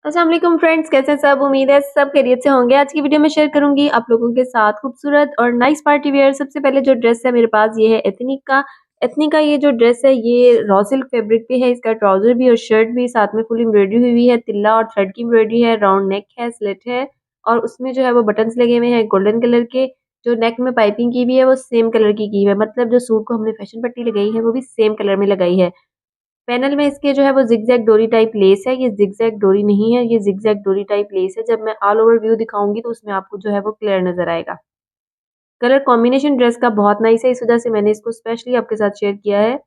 अस्सलाम वालेकुम फ्रेंड्स, कैसे हैं सब? उम्मीद है सब खैरियत से होंगे। आज की वीडियो में शेयर करूंगी आप लोगों के साथ खूबसूरत और नाइस पार्टी वेयर। सबसे पहले जो ड्रेस है मेरे पास ये है एथनिक का। एथनिक का ये जो ड्रेस है ये रॉ सिल्क फैब्रिक पे है। इसका ट्राउजर भी और शर्ट भी साथ में फुल एम्ब्रॉयडरी हुई हुई है, तिल्ला और थ्रेड की एम्ब्रॉयडरी है, राउंड नेक है, स्लिट है और उसमें जो है वो बटन्स लगे हुए हैं गोल्डन कलर के। जो नेक में पाइपिंग की हुई है वो सेम कलर की हुई है, मतलब जो सूट को हमने फैशन पट्टी लगाई है वो भी सेम कलर में लगाई है। पैनल में इसके जो है वो ज़िगज़ैग डोरी टाइप लेस है, ये ज़िगज़ैग डोरी नहीं है, ये ज़िगज़ैग डोरी टाइप लेस है। जब मैं ऑल ओवर व्यू दिखाऊँगी तो उसमें आपको जो है वो क्लियर नज़र आएगा। कलर कॉम्बिनेशन ड्रेस का बहुत नाइस है, इस वजह से मैंने इसको स्पेशली आपके साथ शेयर किया है।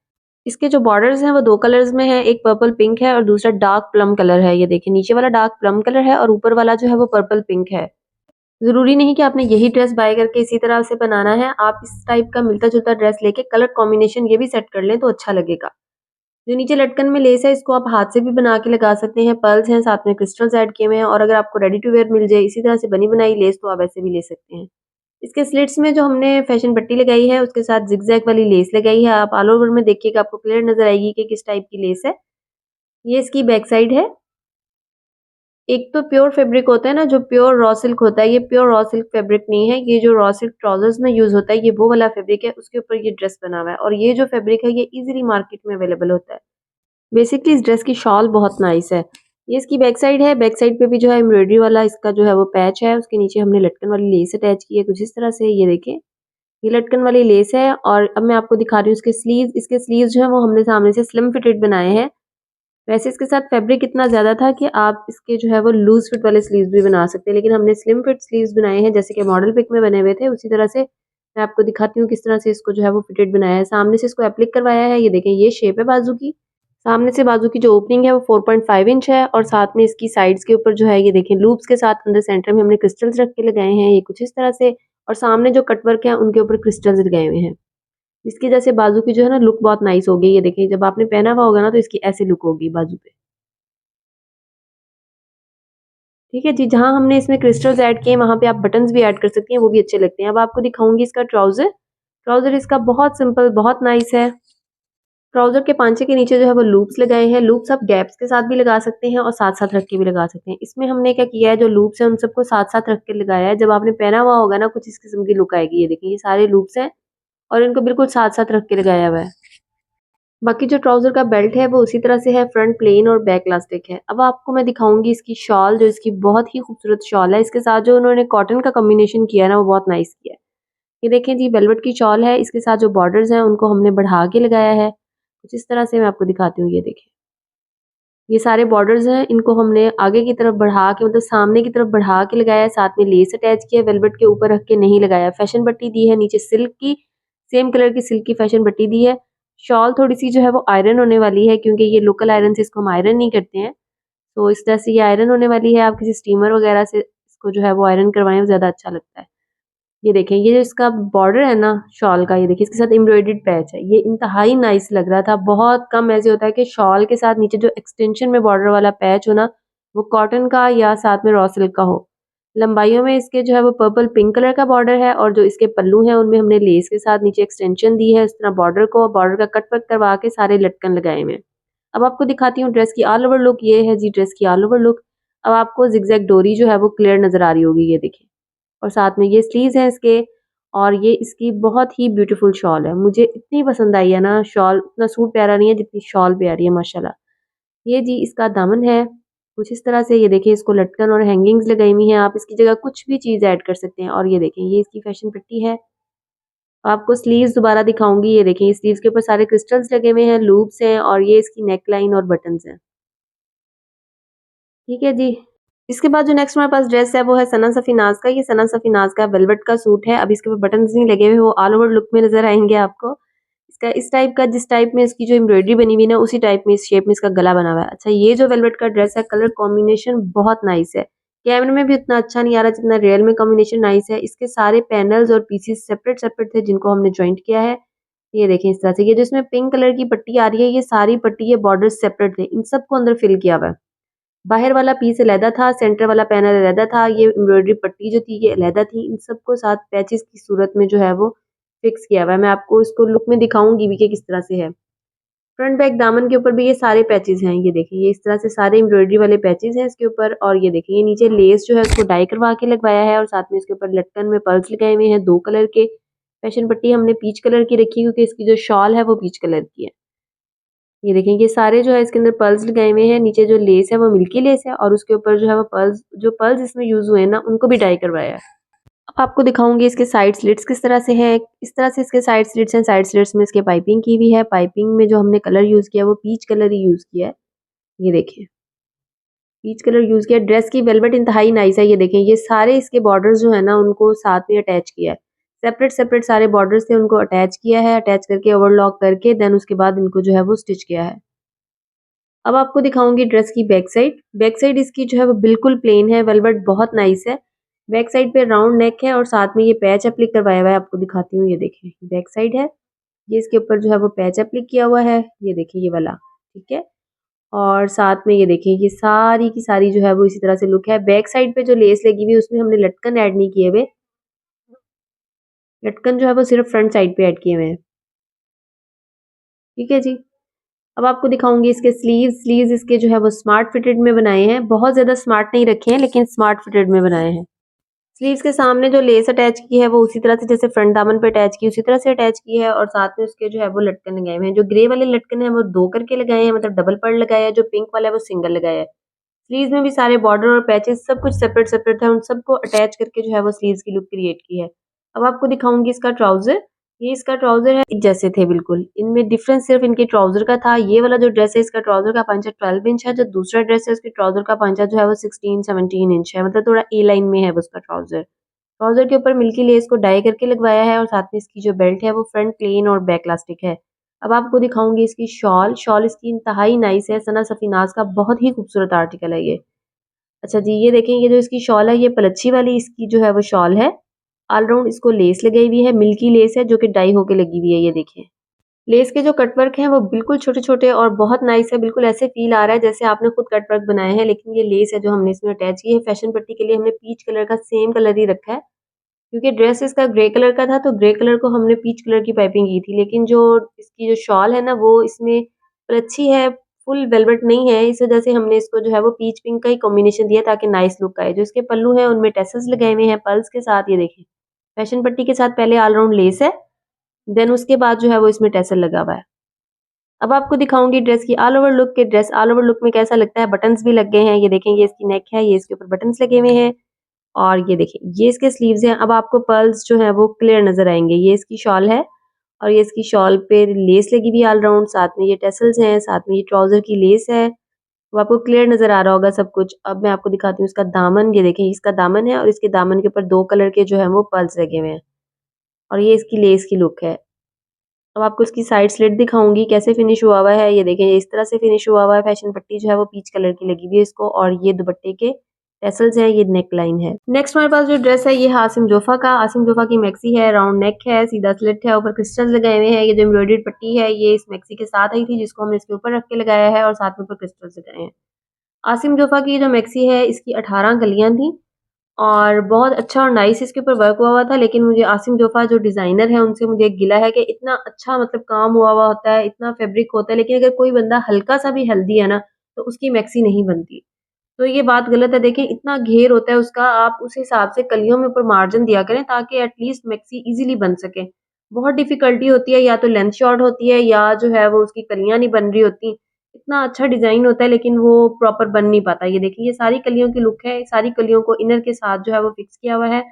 इसके जो बॉर्डर्स हैं वो 2 कलर्स में हैं, एक पर्पल पिंक है और दूसरा डार्क प्लम कलर है। ये देखिए नीचे वाला डार्क प्लम कलर है और ऊपर वाला जो है वो पर्पल पिंक है। ज़रूरी नहीं कि आपने यही ड्रेस बाय करके इसी तरह से बनाना है, आप इस टाइप का मिलता-जुलता ड्रेस लेके कलर कॉम्बिनेशन ये भी सेट कर लें तो अच्छा लगेगा। जो नीचे लटकन में लेस है इसको आप हाथ से भी बना के लगा सकते हैं, पर्ल्स हैं, साथ में क्रिस्टल्स ऐड किए हुए हैं और अगर आपको रेडी टू वेयर मिल जाए इसी तरह से बनी बनाई लेस तो आप ऐसे भी ले सकते हैं। इसके स्लिट्स में जो हमने फैशन पट्टी लगाई है उसके साथ ज़िगज़ैग वाली लेस लगाई है। आप ऑल ओवर में देखिएगा आपको क्लियर नज़र आएगी कि किस टाइप की लेस है। ये इसकी बैक साइड है। एक तो प्योर फैब्रिक होता है ना, जो प्योर रॉ सिल्क होता है, ये प्योर रॉ सिल्क फैब्रिक नहीं है। ये जो रॉ सिल्क ट्राउजर्स में यूज़ होता है ये वो वाला फैब्रिक है, उसके ऊपर ये ड्रेस बना हुआ है और ये जो फैब्रिक है ये ईज़िली मार्केट में अवेलेबल होता है। बेसिकली इस ड्रेस की शॉल बहुत नाइस है। ये इसकी बैक साइड है, बैक साइड पे भी जो है एम्ब्रॉयडरी वाला इसका जो है वो पैच है, उसके नीचे हमने लटकन वाली लेस अटैच की है कुछ इस तरह से, ये देखें। ये लटकन वाली लेस है और अब मैं आपको दिखा रही हूँ इसके स्लीव्स। इसके स्लीव्स जो है वो हमने सामने से स्लिम फिटेड बनाए हैं। वैसे इसके साथ फैब्रिक इतना ज़्यादा था कि आप इसके जो है वो लूज़ फिट वाले स्लीव्स भी बना सकते हैं, लेकिन हमने स्लिम फिट स्लीव्स बनाए हैं जैसे कि मॉडल पिक में बने हुए थे, उसी तरह से मैं आपको दिखाती हूँ किस तरह से इसको जो है वो फिटेड बनाया है। सामने से इसको एप्लिक करवाया है, ये देखें ये शेप है बाजू की। सामने से बाजू की जो ओपनिंग है वो 4.5 इंच है और साथ में इसकी साइड्स के ऊपर जो है ये देखें लूप्स के साथ अंदर सेंटर में हमने क्रिस्टल्स रख के लगाए हैं, ये कुछ इस तरह से। और सामने जो कटवर्क है उनके ऊपर क्रिस्टल्स लगाए हुए हैं, जिसकी वजह से बाजू की जो है ना लुक बहुत नाइस होगी। ये देखिए जब आपने पहना हुआ होगा ना तो इसकी ऐसी लुक होगी बाजू पे। ठीक है जी, जहाँ हमने इसमें क्रिस्टल्स ऐड किए वहाँ पे आप बटन्स भी ऐड कर सकती हैं, वो भी अच्छे लगते हैं। अब आपको दिखाऊंगी इसका ट्राउजर। ट्राउजर इसका बहुत सिंपल बहुत नाइस है। ट्राउजर के पांचे के नीचे जो है वो लूप्स लगाए हैं। लूप्स आप गैप्स के साथ भी लगा सकते हैं और साथ साथ रख के भी लगा सकते हैं। इसमें हमने क्या किया है, जो लूप्स हैं उन सबको साथ साथ रख के लगाया है। जब आपने पहना हुआ होगा ना कुछ इस किस्म की लुक आएगी। ये देखिए ये सारे लूप्स हैं और इनको बिल्कुल साथ साथ रख के लगाया हुआ है। बाकी जो ट्राउजर का बेल्ट है वो उसी तरह से है, फ्रंट प्लेन और बैक इलास्टिक है। अब आपको मैं दिखाऊंगी इसकी शॉल, जो इसकी बहुत ही खूबसूरत शॉल है। इसके साथ जो उन्होंने कॉटन का कॉम्बिनेशन किया है ना वो बहुत नाइस किया है। ये देखें जी वेलवेट की शॉल है, इसके साथ जो बॉर्डर्स हैं उनको हमने बढ़ा के लगाया है कुछ इस तरह से। मैं आपको दिखाती हूँ, ये देखें ये सारे बॉर्डर्स हैं, इनको हमने आगे की तरफ बढ़ा के मतलब सामने की तरफ बढ़ा के लगाया है। साथ में लेस अटैच किया है, वेलवेट के ऊपर रख के नहीं लगाया। फैशन पट्टी दी है नीचे सिल्क की, सेम कलर की सिल्क की फैशन पट्टी दी है। शॉल थोड़ी सी जो है वो आयरन होने वाली है क्योंकि ये लोकल आयरन से इसको हम आयरन नहीं करते हैं, तो इस तरह से ये आयरन होने वाली है। आप किसी स्टीमर वगैरह से इसको जो है वो आयरन करवाएं, ज़्यादा अच्छा लगता है। ये देखें ये जो इसका बॉर्डर है ना शॉल का, ये देखिए इसके साथ एम्ब्रॉयडर्ड पैच है, ये इंतहाई नाइस लग रहा था। बहुत कम ऐसे होता है कि शॉल के साथ नीचे जो एक्सटेंशन में बॉर्डर वाला पैच हो ना वो कॉटन का या साथ में रॉ सिल्क का हो। लंबाइयों में इसके जो है वो पर्पल पिंक कलर का बॉर्डर है और जो इसके पल्लू हैं उनमें हमने लेस के साथ नीचे एक्सटेंशन दी है। इस तरह बॉर्डर को बॉर्डर का कट वर्क करवा के सारे लटकन लगाए हुए हैं। अब आपको दिखाती हूँ ड्रेस की ऑल ओवर लुक। ये है जी ड्रेस की ऑल ओवर लुक। अब आपको जिगजैग डोरी जो है वो क्लियर नजर आ रही होगी, ये देखिए। और साथ में ये स्लीव्स हैं इसके और ये इसकी बहुत ही ब्यूटीफुल शॉल है। मुझे इतनी पसंद आई है ना शॉल, इतना सूट प्यारा नहीं है जितनी शॉल प्यारी है माशाल्लाह। ये जी इसका दामन है कुछ इस तरह से। ये देखिए इसको लटकन और हैंगिंग्स लगाई हुई हैं, आप इसकी जगह कुछ भी चीज़ ऐड कर सकते हैं। और ये देखें ये इसकी फैशन पट्टी है। आपको स्लीव्स दोबारा दिखाऊंगी। ये देखें स्लीव्स के ऊपर सारे क्रिस्टल्स लगे हुए हैं, लूप्स हैं और ये इसकी नेक लाइन और बटन्स हैं। ठीक है जी। इसके बाद जो नेक्स्ट हमारे पास ड्रेस है वो है सना सफीनाज का। ये सना सफीनाज का वेलवेट का सूट है। अब इसके ऊपर बटन्स नहीं लगे हुए, वो ऑल ओवर लुक में नजर आएंगे आपको। इसका इस टाइप का जिस टाइप में इसकी जो एम्ब्रॉयडरी बनी हुई है ना उसी टाइप में इस शेप में इसका गला बना हुआ है। अच्छा ये जो वेलवेट का ड्रेस है कलर कॉम्बिनेशन बहुत नाइस है। कैमरे में भी उतना अच्छा नहीं आ रहा जितना रियल में कॉम्बिनेशन नाइस है। इसके सारे पैनल्स और पीसीस सेपरेट सेपरेट थे जिनको हमने ज्वाइंट किया है। ये देखें इस तरह से, ये जो इसमें पिंक कलर की पट्टी आ रही है ये सारी पट्टी, ये बॉर्डर सेपरेट थे, इन सबको अंदर फिल किया हुआ है। बाहर वाला पीस अलहदा था, सेंटर वाला पैनल अलहदा था, ये एम्ब्रॉयडरी पट्टी जो थी ये अलहदा थी। इन सबको साथ पैचेस की सूरत में जो है वो फिक्स किया हुआ है। मैं आपको इसको लुक में दिखाऊंगी भी कि किस तरह से है। फ्रंट बैक दामन के ऊपर भी ये सारे पैचेज़ हैं, ये देखिए ये इस तरह से सारे एम्ब्रॉयडरी वाले पैचेज़ हैं इसके ऊपर और ये देखिए ये नीचे लेस जो है उसको डाई करवा के लगवाया है और साथ में इसके ऊपर लटकन में पर्ल्स लगाए हुए हैं 2 कलर के। फैशन पट्टी हमने पीच कलर की रखी क्योंकि इसकी जो शॉल है वो पीच कलर की है। ये देखें ये सारे जो है इसके अंदर पर्ल्स लगाए हुए हैं, नीचे जो लेस है वो मिल्की लेस है और उसके ऊपर जो है वो पर्ल्स इसमें यूज़ हुए हैं ना उनको भी डाई करवाया है। अब आपको दिखाऊंगी इसके साइड स्लिट्स किस तरह से है। इस तरह से इसके साइड स्लिट्स हैं, साइड स्लिट्स में इसके पाइपिंग की हुई है। पाइपिंग में जो हमने कलर यूज़ किया वो पीच कलर ही यूज़ किया है। ये देखें पीच कलर यूज़ किया। ड्रेस की वेलवेट इंतहाई नाइस है। ये देखें ये सारे इसके बॉर्डर्स जो है ना उनको साथ में अटैच किया है। सेपरेट सेपरेट सारे बॉर्डर्स थे उनको अटैच किया है, अटैच करके ओवरलॉक करके देन उसके बाद इनको जो है वो स्टिच किया है। अब आपको दिखाऊंगी ड्रेस की बैक साइड। बैक साइड इसकी जो है वो बिल्कुल प्लेन है, वेलवेट बहुत नाइस है। बैक साइड पे राउंड नेक है और साथ में ये पैच एप्लिक करवाया हुआ है। आपको दिखाती हूँ, ये देखिए बैक साइड है, ये इसके ऊपर जो है वो पैच एप्लिक किया हुआ है। ये देखिए ये वाला, ठीक है। और साथ में ये देखिए ये सारी की सारी जो है वो इसी तरह से लुक है। बैक साइड पे जो लेस लगी हुई है उसमें हमने लटकन ऐड नहीं किए हुए, लटकन जो है वो सिर्फ फ्रंट साइड पे ऐड किए हुए हैं, ठीक है जी। अब आपको दिखाऊंगी इसके स्लीव्स इसके जो है वो स्मार्ट फिटेड में बनाए हैं, बहुत ज़्यादा स्मार्ट नहीं रखे हैं लेकिन स्मार्ट फिटेड में बनाए हैं। स्लीव्स के सामने जो लेस अटैच की है वो उसी तरह से जैसे फ्रंट दामन पे अटैच की उसी तरह से अटैच की है और साथ में उसके जो है वो लटकन लगाए हुए हैं। जो ग्रे वाले लटकन है वो 2 करके लगाए हैं, मतलब डबल पर्ल लगाया है। जो पिंक वाला है वो सिंगल लगाया है। स्लीव्स में भी सारे बॉर्डर और पैचेस सब कुछ सेपरेट सेपरेट है, उन सबको अटैच करके जो है वो स्लीव्स की लुक क्रिएट की है। अब आपको दिखाऊंगी इसका ट्राउजर। ये इसका ट्राउजर है, एक जैसे थे बिल्कुल, इनमें डिफरेंस सिर्फ इनके ट्राउजर का था। ये वाला जो ड्रेस है इसका ट्राउजर का पंचा 12 इंच है, जो दूसरा ड्रेस है उसके ट्राउजर का पंचा जो है वो 16-17 इंच है, मतलब थोड़ा ए लाइन में है वो उसका ट्राउजर। ट्राउजर के ऊपर मिल्की लेस को डाई करके लगवाया है और साथ में इसकी जो बेल्ट है वो फ्रंट प्लेन और बैक इलास्टिक है। अब आपको दिखाऊंगी इसकी शॉल। शॉल इसकी इंतहाई नाइस है, सना सफीनाज का बहुत ही खूबसूरत आर्टिकल है ये। अच्छा जी, ये देखें ये जो इसकी शॉल है ये पलच्छी वाली इसकी जो है वो शॉल है। ऑल राउंड इसको लेस लगाई हुई है, मिल्की लेस है जो कि डाई होके लगी हुई है। ये देखिए लेस के जो कटवर्क हैं वो बिल्कुल छोटे-छोटे और बहुत नाइस है, बिल्कुल ऐसे फ़ील आ रहा है जैसे आपने खुद कटवर्क बनाए हैं, लेकिन ये लेस है जो हमने इसमें अटैच की है। फैशन पट्टी के लिए हमने पीच कलर का सेम कलर ही रखा है, क्योंकि ड्रेस इसका ग्रे कलर का था तो ग्रे कलर को हमने पीच कलर की पाइपिंग की थी। लेकिन जो इसकी जो शॉल है ना वो इसमें अच्छी है, फुल वेलवेट नहीं है, इस वज़ह से हमने इसको जो है वो पीच पिंक का ही कॉम्बिनेशन दिया ताकि नाइस लुक आए। जो इसके पल्लू हैं उनमें टैसल्स लगाए हुए हैं पर्ल्स के साथ, ये देखिए। फैशन पट्टी के साथ पहले ऑल राउंड लेस है, देन उसके बाद जो है वो इसमें टैसल लगा हुआ है। अब आपको दिखाऊँगी ड्रेस की ऑल ओवर लुक, के ड्रेस ऑल ओवर लुक में कैसा लगता है। बटन्स भी लग गए हैं, ये देखें ये इसकी नेक है, ये इसके ऊपर बटन्स लगे हुए हैं और ये देखिए ये इसके स्लीव्स हैं। अब आपको पर्ल्स जो हैं वो क्लियर नज़र आएँगे। ये इसकी शॉल है और ये इसकी शॉल पे लेस लगी हुई है ऑल राउंड, साथ में ये टैसल्स हैं, साथ में ये ट्राउज़र की लेस है। वो आपको क्लियर नज़र आ रहा होगा सब कुछ। अब मैं आपको दिखाती हूँ इसका दामन। ये देखिए इसका दामन है और इसके दामन के ऊपर 2 कलर के जो हैं वो पर्ल्स लगे हुए हैं और ये इसकी लेस की लुक है। अब आपको इसकी साइड स्लिट दिखाऊँगी कैसे फिनिश हुआ हुआ है। ये देखें इस तरह से फिनिश हुआ हुआ है। फैशन पट्टी जो है वो पीच कलर की लगी हुई है इसको और ये दुपट्टे के टैसल्स हैं, ये नेक लाइन है। नेक्स्ट हमारे पास जो ड्रेस है ये है आसिम जोफ़ा का। आसिम जोफ़ा की मैक्सी है, राउंड नेक है, सीधा स्लिट है, ऊपर क्रिस्टल्स लगाए हुए हैं। ये जो एम्ब्रॉयडर्ड पट्टी है ये इस मैक्सी के साथ आई थी जिसको हमने इसके ऊपर रख के लगाया है और साथ में ऊपर क्रिस्टल्स लगाए हैं। आसिम जोफ़ा की जो मैक्सी है इसकी 18 कलियाँ थी और बहुत अच्छा और नाइस इसके ऊपर वर्क हुआ हुआ था। लेकिन मुझे आसिम जोफ़ा जो डिज़ाइनर है उनसे मुझे एक गिला है कि इतना अच्छा मतलब काम हुआ हुआ होता है, इतना फैब्रिक होता है, लेकिन अगर कोई बंदा हल्का-सा भी हेल्दी है ना, तो उसकी मैक्सी नहीं बनती। तो ये बात गलत है। देखिए इतना घेर होता है उसका, आप उस हिसाब से कलियों में ऊपर मार्जिन दिया करें ताकि एटलीस्ट मैक्सी ईज़िली बन सके। बहुत डिफ़िकल्टी होती है, या तो लेंथ शॉर्ट होती है या जो है वो उसकी कलियाँ नहीं बन रही होती। इतना अच्छा डिज़ाइन होता है लेकिन वो प्रॉपर बन नहीं पाता। ये देखिए ये सारी कलियों की लुक है, सारी कलियों को इनर के साथ जो है वो फिक्स किया हुआ है।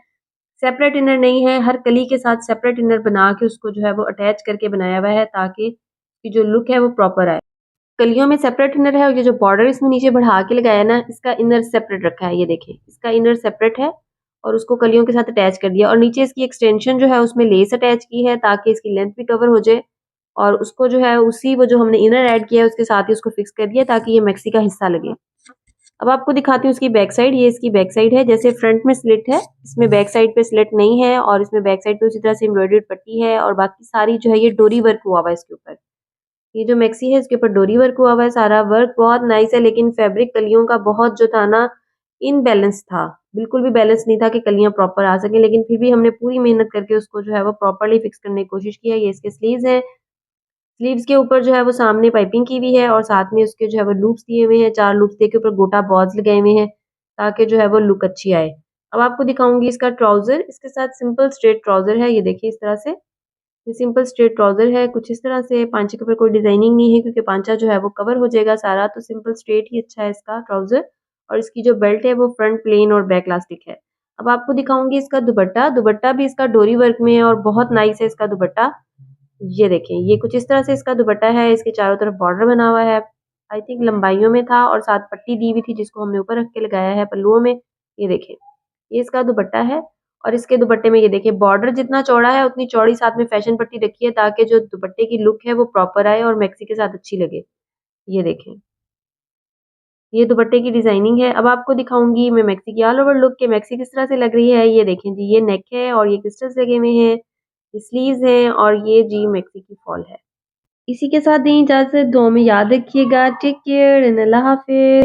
सेपरेट इनर नहीं है, हर कली के साथ सेपरेट इनर बना के उसको जो है वो अटैच करके बनाया हुआ है ताकि इसकी जो लुक है वो प्रॉपर आए। कलियों में सेपरेट इनर है और ये जो बॉर्डर इसमें नीचे बढ़ा के लगाया है ना, इसका इनर सेपरेट रखा है। ये देखें इसका इनर सेपरेट है और उसको कलियों के साथ अटैच कर दिया और नीचे इसकी एक्सटेंशन जो है उसमें लेस अटैच की है ताकि इसकी लेंथ भी कवर हो जाए और उसको जो है उसी वो जो हमने इनर ऐड किया है उसके साथ ही उसको फिक्स कर दिया ताकि ये मैक्सी का हिस्सा लगे। अब आपको दिखाती हूँ इसकी बैक साइड। ये इसकी बैक साइड है, जैसे फ्रंट में स्लिट है, इसमें बैक साइड पे स्लिट नहीं है और इसमें बैक साइड पे उसी तरह से एम्ब्रॉयडर्ड पट्टी है और बाकी सारी जो है ये डोरी वर्क हुआ हुआ है इसके ऊपर। ये जो मैक्सी है इसके ऊपर डोरी वर्क हुआ हुआ है, सारा वर्क बहुत नाइस है लेकिन फैब्रिक कलियों का बहुत जो था ना इनबैलेंस था, बिल्कुल भी बैलेंस नहीं था कि कलियां प्रॉपर आ सकें, लेकिन फिर भी हमने पूरी मेहनत करके उसको जो है वो प्रॉपरली फिक्स करने की कोशिश की है। ये इसके स्लीव्स हैं, स्लीव्स के ऊपर जो है वो सामने पाइपिंग की हुई है और साथ में उसके जो है वो लूप्स दिए हुए हैं, 4 लूप्स दिए के ऊपर गोटा बॉल्स लगाए हुए हैं ताकि जो है वो लुक अच्छी आए। अब आपको दिखाऊंगी इसका ट्राउजर, इसके साथ सिंपल स्ट्रेट ट्राउजर है, ये देखिए इस तरह से। ये सिंपल स्ट्रेट ट्राउजर है, कुछ इस तरह से। पांचे के ऊपर कोई डिजाइनिंग नहीं है क्योंकि पांचा जो है वो कवर हो जाएगा सारा, तो सिंपल स्ट्रेट ही अच्छा है इसका ट्राउजर। और इसकी जो बेल्ट है वो फ्रंट प्लेन और बैक इलास्टिक है। अब आपको दिखाऊंगी इसका दुपट्टा, दुपट्टा भी इसका डोरी वर्क में है और बहुत नाइस है इसका दुपट्टा। ये देखें, ये कुछ इस तरह से इसका दुपट्टा है, इसके चारों तरफ बॉर्डर बना हुआ है। आई थिंक लंबाइयों में था और साथ पट्टी दी हुई थी जिसको हमने ऊपर रख के लगाया है पल्लुओं में। ये देखें, ये इसका दुपट्टा है। और इसके दुपट्टे में ये देखिए बॉर्डर जितना चौड़ा है उतनी चौड़ी साथ में फैशन पट्टी रखी है ताकि जो दुपट्टे की लुक है वो प्रॉपर आए और मैक्सी के साथ अच्छी लगे। ये देखें, ये दुपट्टे की डिजाइनिंग है। अब आपको दिखाऊंगी मैं मैक्सी की ऑल ओवर लुक के मैक्सी किस तरह से लग रही है। ये देखें जी, ये नेक है और ये क्रिस्टल्स लगे हुए हैं, ये स्लीव्स हैं और ये जी मैक्सी की फॉल है। इसी के साथ दें इजाजत, दुआ में याद रखिएगा। टेक केयर एंड अल्लाह हाफिज।